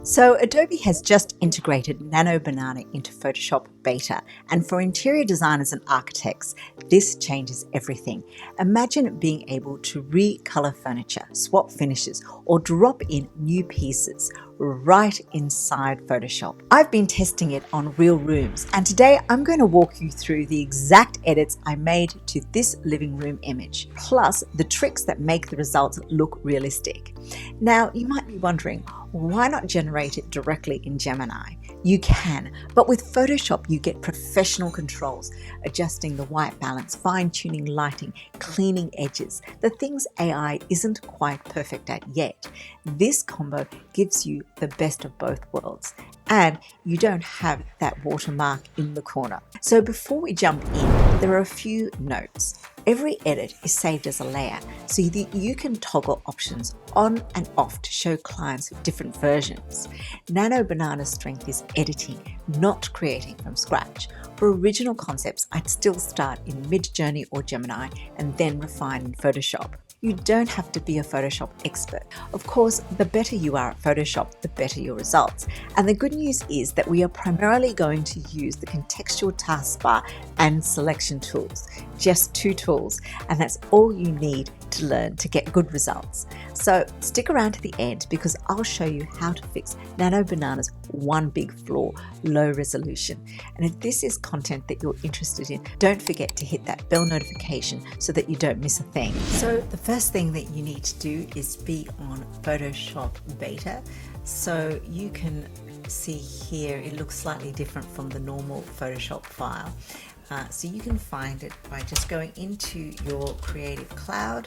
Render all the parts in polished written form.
So Adobe has just integrated NanoBanana into Photoshop Beta, and for interior designers and architects, this changes everything. Imagine being able to recolor furniture, swap finishes, or drop in new pieces right inside Photoshop. I've been testing it on real rooms, and today I'm going to walk you through the exact edits I made to this living room image, plus the tricks that make the results look realistic. Now, you might be wondering, why not generate it directly in Gemini? You can, but with Photoshop you get professional controls, adjusting the white balance, fine-tuning lighting, cleaning edges, the things AI isn't quite perfect at yet. This combo gives you the best of both worlds, and you don't have that watermark in the corner. So before we jump in, there are a few notes. Every edit is saved as a layer so that you can toggle options on and off to show clients different versions. NanoBanana's strength is editing, not creating from scratch. For original concepts, I'd still start in Midjourney or Gemini and then refine in Photoshop. You don't have to be a Photoshop expert. Of course, the better you are at Photoshop, the better your results. And the good news is that we are primarily going to use the contextual taskbar and selection tools. Just 2 tools, and that's all you need to learn to get good results. So stick around to the end because I'll show you how to fix NanoBanana's one big flaw, low resolution. And if this is content that you're interested in, don't forget to hit that bell notification so that you don't miss a thing. So the first thing that you need to do is be on Photoshop Beta. So you can see here, it looks slightly different from the normal Photoshop file. So you can find it by just going into your Creative Cloud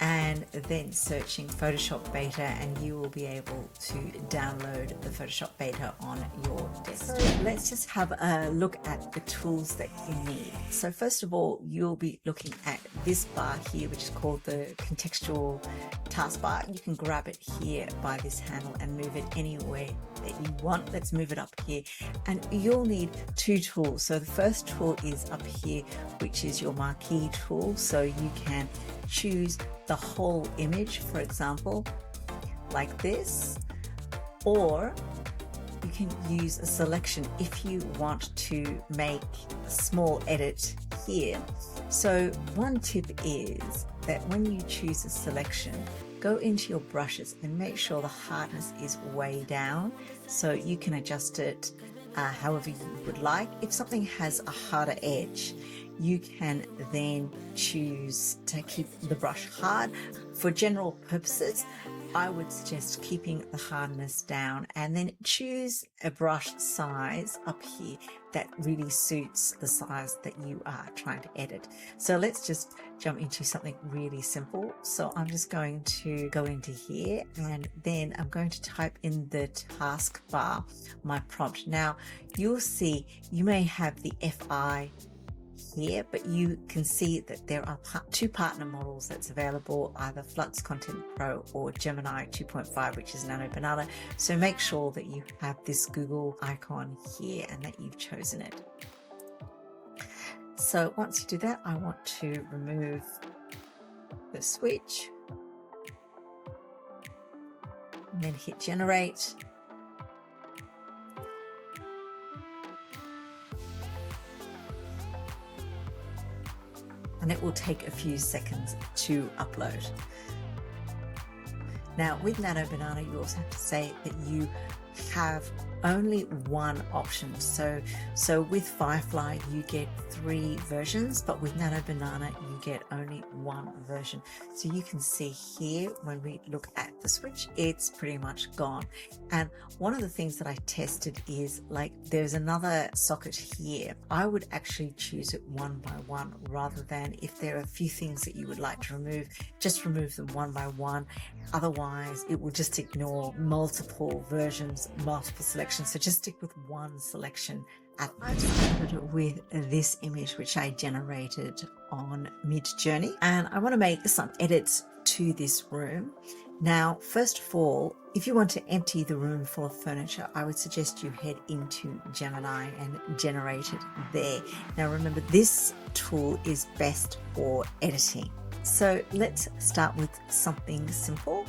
and then searching Photoshop Beta, and you will be able to download the Photoshop Beta on your desktop. So let's just have a look at the tools that you need. So first of all, you'll be looking at this bar here, which is called the contextual taskbar. You can grab it here by this handle and move it anywhere that you want. Let's move it up here, and you'll need 2 tools. So the first tool is up here, which is your marquee tool. So you can choose the whole image, for example, like this, or you can use a selection if you want to make a small edit here. So one tip is that when you choose a selection, go into your brushes and make sure the hardness is way down so you can adjust it however you would like. If something has a harder edge, you can then choose to keep the brush hard. For general purposes, I would suggest keeping the hardness down and then choose a brush size up here that really suits the size that you are trying to edit. So let's just jump into something really simple. So I'm just going to go into here and then I'm going to type in the taskbar my prompt. Now you'll see you may have the FI here, but you can see that there are 2 partner models that's available, either Flux Content Pro or Gemini 2.5, which is NanoBanana. So make sure that you have this Google icon here and that you've chosen it. So once you do that, I want to remove the switch and then hit generate. And it will take a few seconds to upload. Now with NanoBanana, you also have to say that you have only one option. So with Firefly you get 3 versions, but with NanoBanana you get only 1 version. So you can see here when we look at the switch, it's pretty much gone. And one of the things that I tested is, like, there's another socket here. I would actually choose it one by one, rather than if there are a few things that you would like to remove, just remove them one by one. Otherwise it will just ignore multiple versions, multiple selections. So just stick with one selection. I started with this image which I generated on Midjourney, and I want to make some edits to this room. Now first of all, if you want to empty the room full of furniture, I would suggest you head into Gemini and generate it there. Now remember, this tool is best for editing. So let's start with something simple,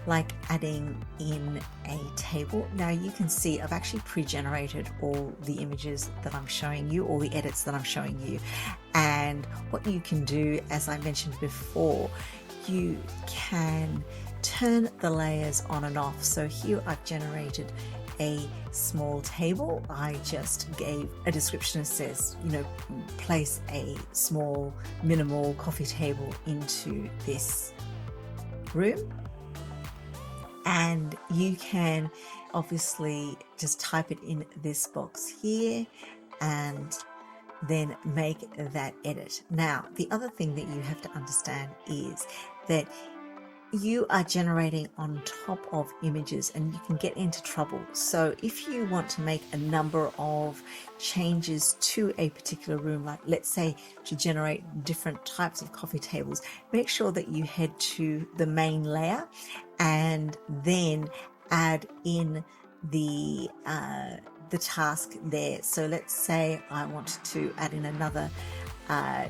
like adding in a table. Now you can see I've actually pre-generated all the images that I'm showing you, all the edits that I'm showing you. And what you can do, as I mentioned before, you can turn the layers on and off. So here I've generated a small table. I just gave a description that says, you know, place a small minimal coffee table into this room. And you can obviously just type it in this box here and then make that edit. Now, the other thing that you have to understand is that you are generating on top of images and you can get into trouble. So if you want to make a number of changes to a particular room, like let's say to generate different types of coffee tables, make sure that you head to the main layer and then add in the task there. So let's say I wanted to add in another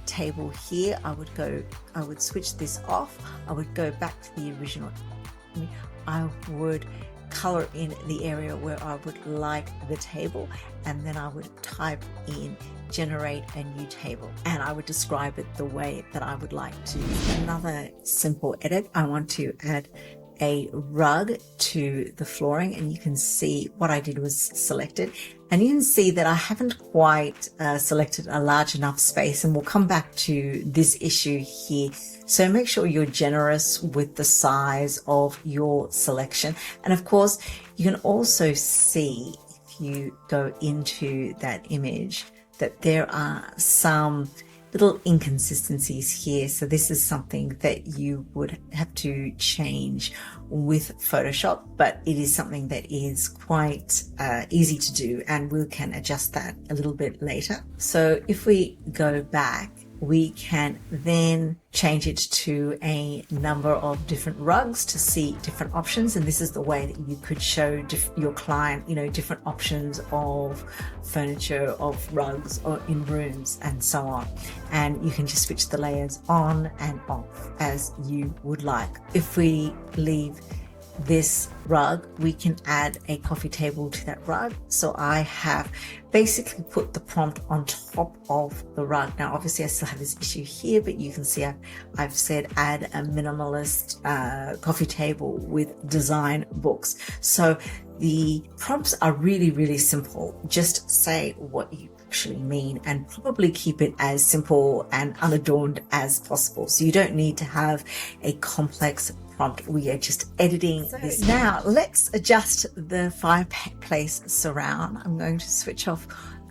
table here. I would switch this off. I would go back to the original. I would color in the area where I would like the table, and then I would type in generate a new table, and I would describe it the way that I would like to. Another simple edit, I want to add a rug to the flooring, and you can see what I did was selected, and you can see that I haven't quite selected a large enough space, and we'll come back to this issue here. So make sure you're generous with the size of your selection. And of course, you can also see if you go into that image that there are some little inconsistencies here. So this is something that you would have to change with Photoshop, but it is something that is quite easy to do, and we can adjust that a little bit later. So if we go back, we can then change it to a number of different rugs to see different options. And this is the way that you could show your client, you know, different options of furniture, of rugs, or in rooms and so on. And you can just switch the layers on and off as you would like. If we leave this rug, we can add a coffee table to that rug. So I have basically put the prompt on top of the rug. Now obviously I still have this issue here, but you can see I've said add a minimalist coffee table with design books. So the prompts are really, really simple. Just say what you actually mean and probably keep it as simple and unadorned as possible. So you don't need to have a complex prompt. We are just editing this. Now let's adjust the fireplace surround. I'm going to switch off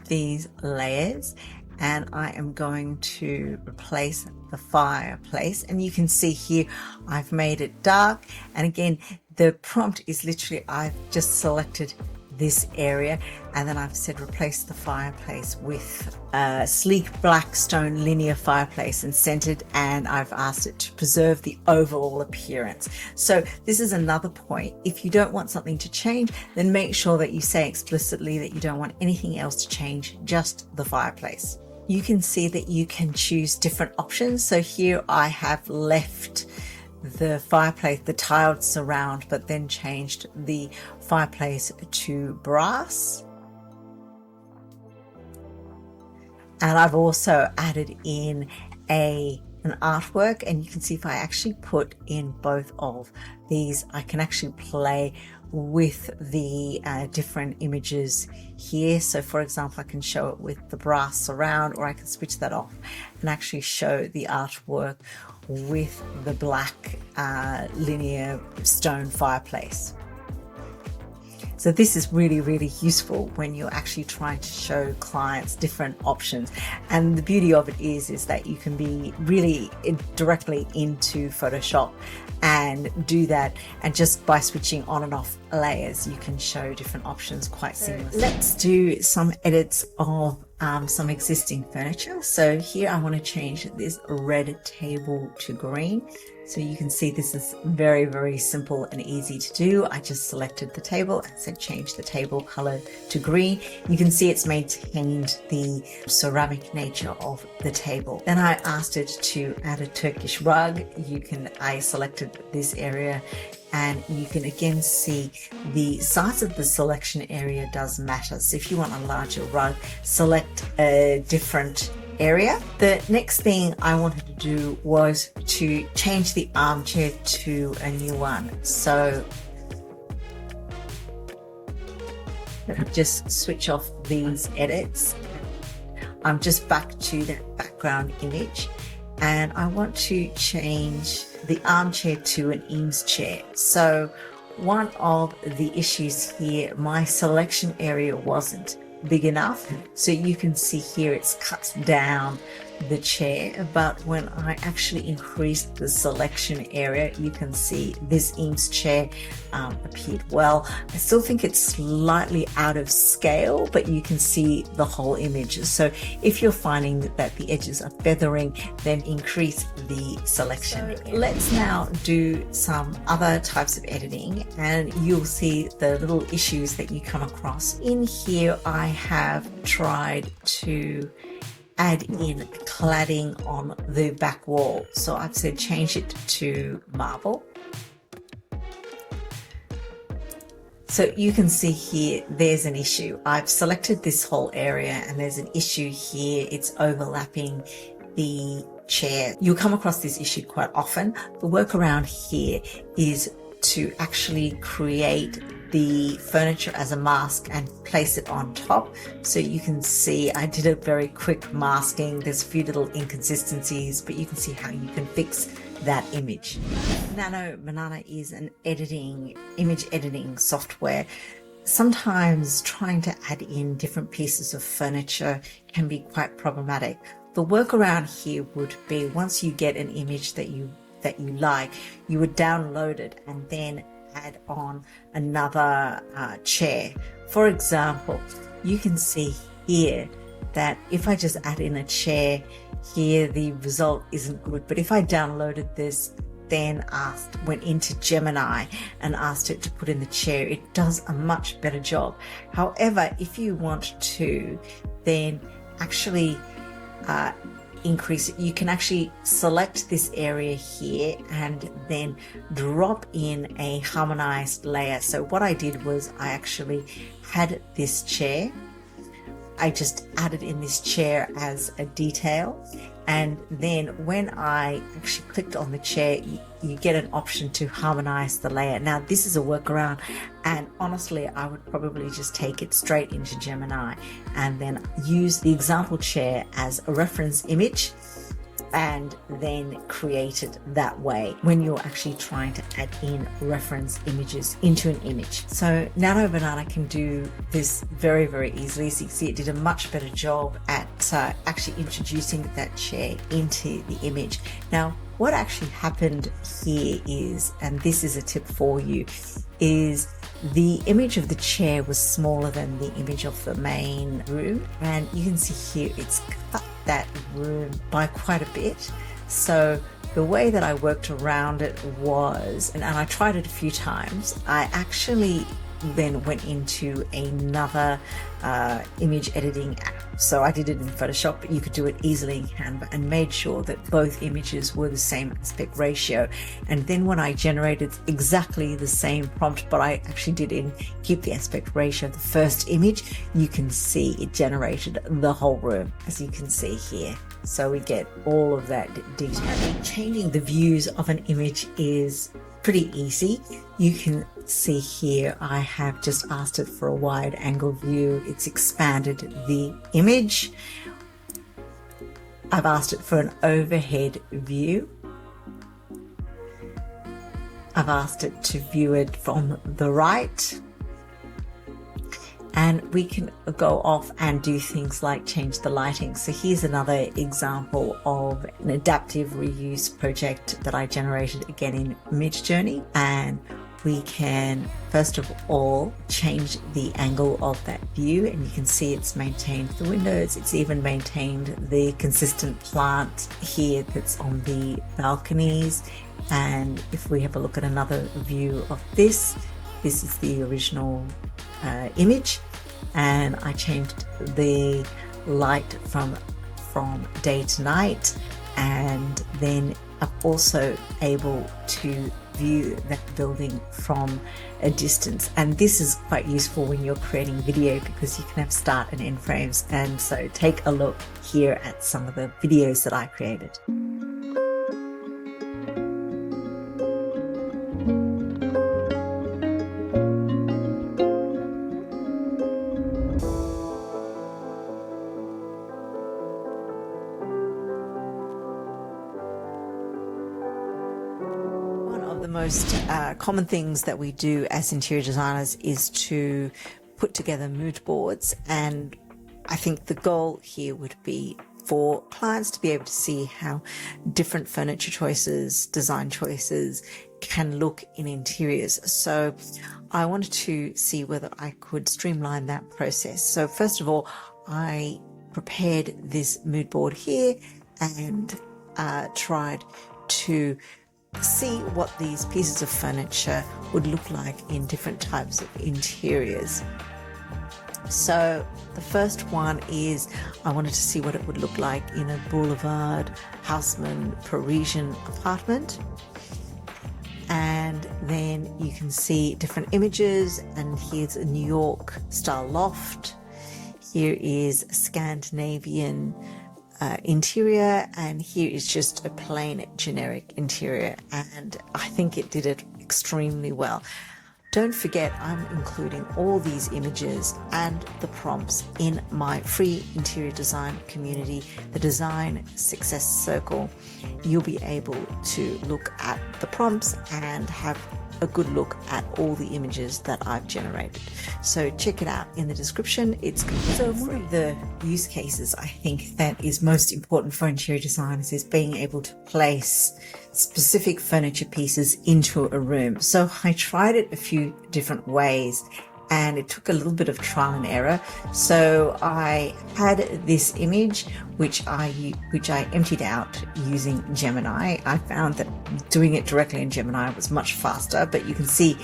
these layers and I am going to replace the fireplace, and you can see here I've made it dark, and again the prompt is literally I've just selected this area and then I've said replace the fireplace with a sleek black stone linear fireplace and centered, and I've asked it to preserve the overall appearance. So this is another point. If you don't want something to change, then make sure that you say explicitly that you don't want anything else to change, just the fireplace. You can see that you can choose different options. So here I have left the fireplace, the tiled surround, but then changed the fireplace to brass. And I've also added in an artwork, and you can see if I actually put in both of these, I can actually play with the different images here. So for example, I can show it with the brass surround, or I can switch that off and actually show the artwork with the black linear stone fireplace. So this is really, really useful when you're actually trying to show clients different options. And the beauty of it is that you can be really directly into Photoshop and do that. And just by switching on and off layers, you can show different options quite seamlessly. Let's do some edits of some existing furniture. So here I want to change this red table to green. So you can see this is very, very simple and easy to do. I just selected the table and said change the table color to green. You can see it's maintained the ceramic nature of the table. Then I asked it to add a Turkish rug. I selected this area, and you can again see the size of the selection area does matter. So if you want a larger rug, select a different area. The next thing I wanted to do was to change the armchair to a new one. So let me just switch off these edits. I'm just back to that background image, and I want to change the armchair to an Eames chair. So one of the issues here, my selection area wasn't big enough. So you can see here it's cut down the chair, but when I actually increased the selection area, you can see this Eames chair appeared well. I still think it's slightly out of scale, but you can see the whole image. So if you're finding that the edges are feathering, then increase the selection. So let's now do some other types of editing, and you'll see the little issues that you come across. In here, I have tried to add in cladding on the back wall. So I've said change it to marble. So you can see here, there's an issue. I've selected this whole area and there's an issue here. It's overlapping the chair. You'll come across this issue quite often. The workaround here is to actually create the furniture as a mask and place it on top. So you can see I did a very quick masking. There's a few little inconsistencies, but you can see how you can fix that image. NanoBanana is an image editing software. Sometimes trying to add in different pieces of furniture can be quite problematic. The workaround here would be, once you get an image that you like, you would download it and then add on another chair. For example, you can see here that if I just add in a chair here, the result isn't good. But if I downloaded this, then went into Gemini and asked it to put in the chair, it does a much better job. However, if you want to then actually increase it, you can actually select this area here and then drop in a harmonized layer. So what I did was I actually had this chair. I just added in this chair as a detail, and then when I actually clicked on the chair, you get an option to harmonize the layer. Now this is a workaround, and honestly I would probably just take it straight into Gemini and then use the example chair as a reference image and then create it that way when you're actually trying to add in reference images into an image. So NanoBanana can do this very, very easily. So you can see it did a much better job at actually introducing that chair into the image. Now, what actually happened here is, and this is a tip for you, is the image of the chair was smaller than the image of the main room, and you can see here it's cut that room by quite a bit. So the way that I worked around it was, and I tried it a few times, I actually then went into another image editing app. So I did it in Photoshop, but you could do it easily in Canva, and made sure that both images were the same aspect ratio. And then when I generated exactly the same prompt, but I actually did keep the aspect ratio of the first image, you can see it generated the whole room, as you can see here. So we get all of that detail. Changing the views of an image is pretty easy. You can see here I have just asked it for a wide angle view. It's expanded the image. I've asked it for an overhead view. I've asked it to view it from the right. And we can go off and do things like change the lighting. So here's another example of an adaptive reuse project that I generated again in Midjourney. And we can first of all change the angle of that view, and you can see it's maintained the windows, it's even maintained the consistent plant here that's on the balconies. And if we have a look at another view of this is the original image, and I changed the light from day to night, and then I'm also able to view that building from a distance. And this is quite useful when you're creating video because you can have start and end frames. And so take a look here at some of the videos that I created. The most common things that we do as interior designers is to put together mood boards, and I think the goal here would be for clients to be able to see how different furniture choices, design choices can look in interiors. So I wanted to see whether I could streamline that process. So first of all, I prepared this mood board here and tried to see what these pieces of furniture would look like in different types of interiors. So the first one is I wanted to see what it would look like in a boulevard, Haussmann, Parisian apartment. And then you can see different images, and here's a New York style loft. Here is a Scandinavian interior, and here is just a plain generic interior, and I think it did it extremely well. Don't forget, I'm including all these images and the prompts in my free interior design community, the Design Success Circle. You'll be able to look at the prompts and have a good look at all the images that I've generated. So check it out in the description. It's completely free. So one of the use cases I think that is most important for interior designers is being able to place specific furniture pieces into a room. So I tried it a few different ways, and it took a little bit of trial and error. So I had this image which I emptied out using Gemini. I found that doing it directly in Gemini was much faster, but you can see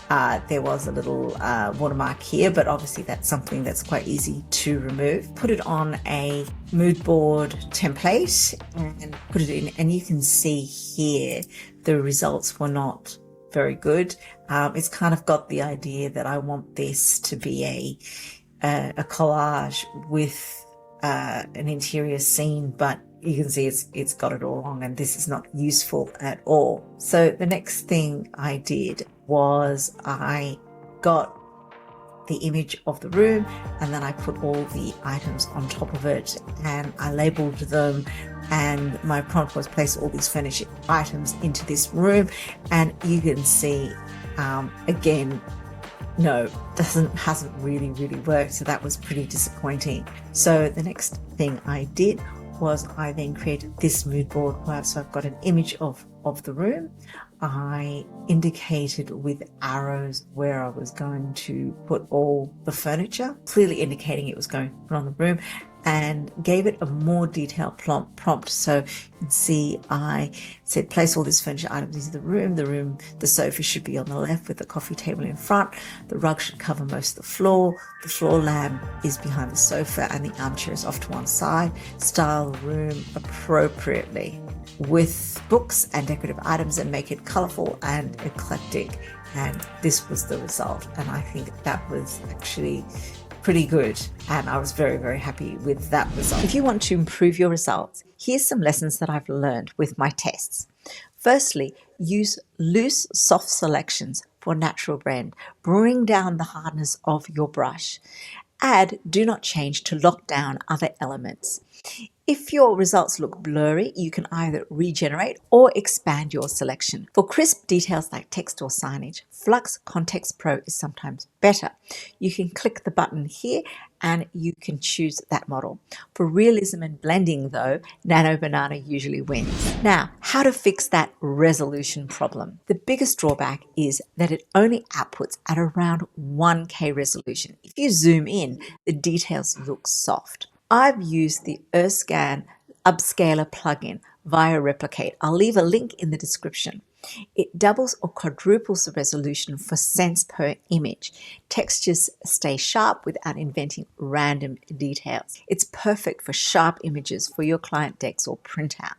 there was a little watermark here, but obviously that's something that's quite easy to remove. Put it on a mood board template and put it in, and you can see here the results were not very good. It's kind of got the idea that I want this to be a collage with an interior scene, but you can see it's got it all wrong, and this is not useful at all. So the next thing I did was I got the image of the room, and then I put all the items on top of it, and I labeled them, and my prompt was place all these furniture items into this room. And you can see again, no, hasn't really worked. So that was pretty disappointing. So the next thing I did was I then created this mood board. So I've got an image of the room. I indicated with arrows where I was going to put all the furniture, clearly indicating it was going to put on the room, and gave it a more detailed prompt. So you can see I said place all these furniture items into the room. The sofa should be on the left with the coffee table in front. The rug should cover most of the floor. The floor lamp is behind the sofa, and the armchair is off to one side. Style the room appropriately with books and decorative items, and make it colorful and eclectic. And this was the result, and I think that was actually pretty good, and I was very happy with that result. If you want to improve your results, here's some lessons that I've learned with my tests. Firstly, use loose soft selections for natural blend. Bring down the hardness of your brush. Add do not change to lock down other elements. If your results look blurry, you can either regenerate or expand your selection. For crisp details like text or signage, Flux Context Pro is sometimes better. You can click the button here and you can choose that model. For realism and blending though, NanoBanana usually wins. Now, how to fix that resolution problem? The biggest drawback is that it only outputs at around 1K resolution. If you zoom in, the details look soft. I've used the Earthscan Upscaler plugin via Replicate. I'll leave a link in the description. It doubles or quadruples the resolution for cents per image. Textures stay sharp without inventing random details. It's perfect for sharp images for your client decks or printout.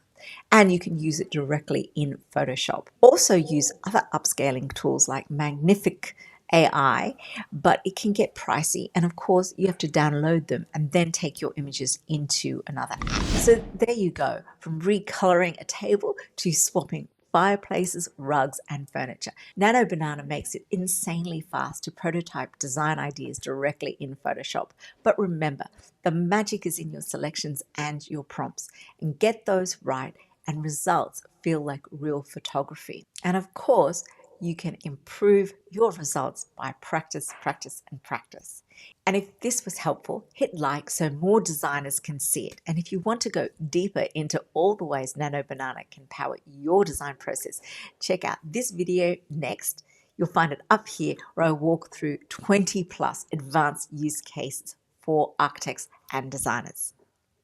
And you can use it directly in Photoshop. Also use other upscaling tools like Magnific AI, but it can get pricey, and of course you have to download them and then take your images into another app. So there you go, from recoloring a table to swapping fireplaces, rugs, and furniture. NanoBanana makes it insanely fast to prototype design ideas directly in Photoshop. But remember, the magic is in your selections and your prompts, and get those right and results feel like real photography. And of course, you can improve your results by practice, practice, and practice. And if this was helpful, hit like so more designers can see it. And if you want to go deeper into all the ways NanoBanana can power your design process, check out this video next. You'll find it up here where I walk through 20 plus advanced use cases for architects and designers.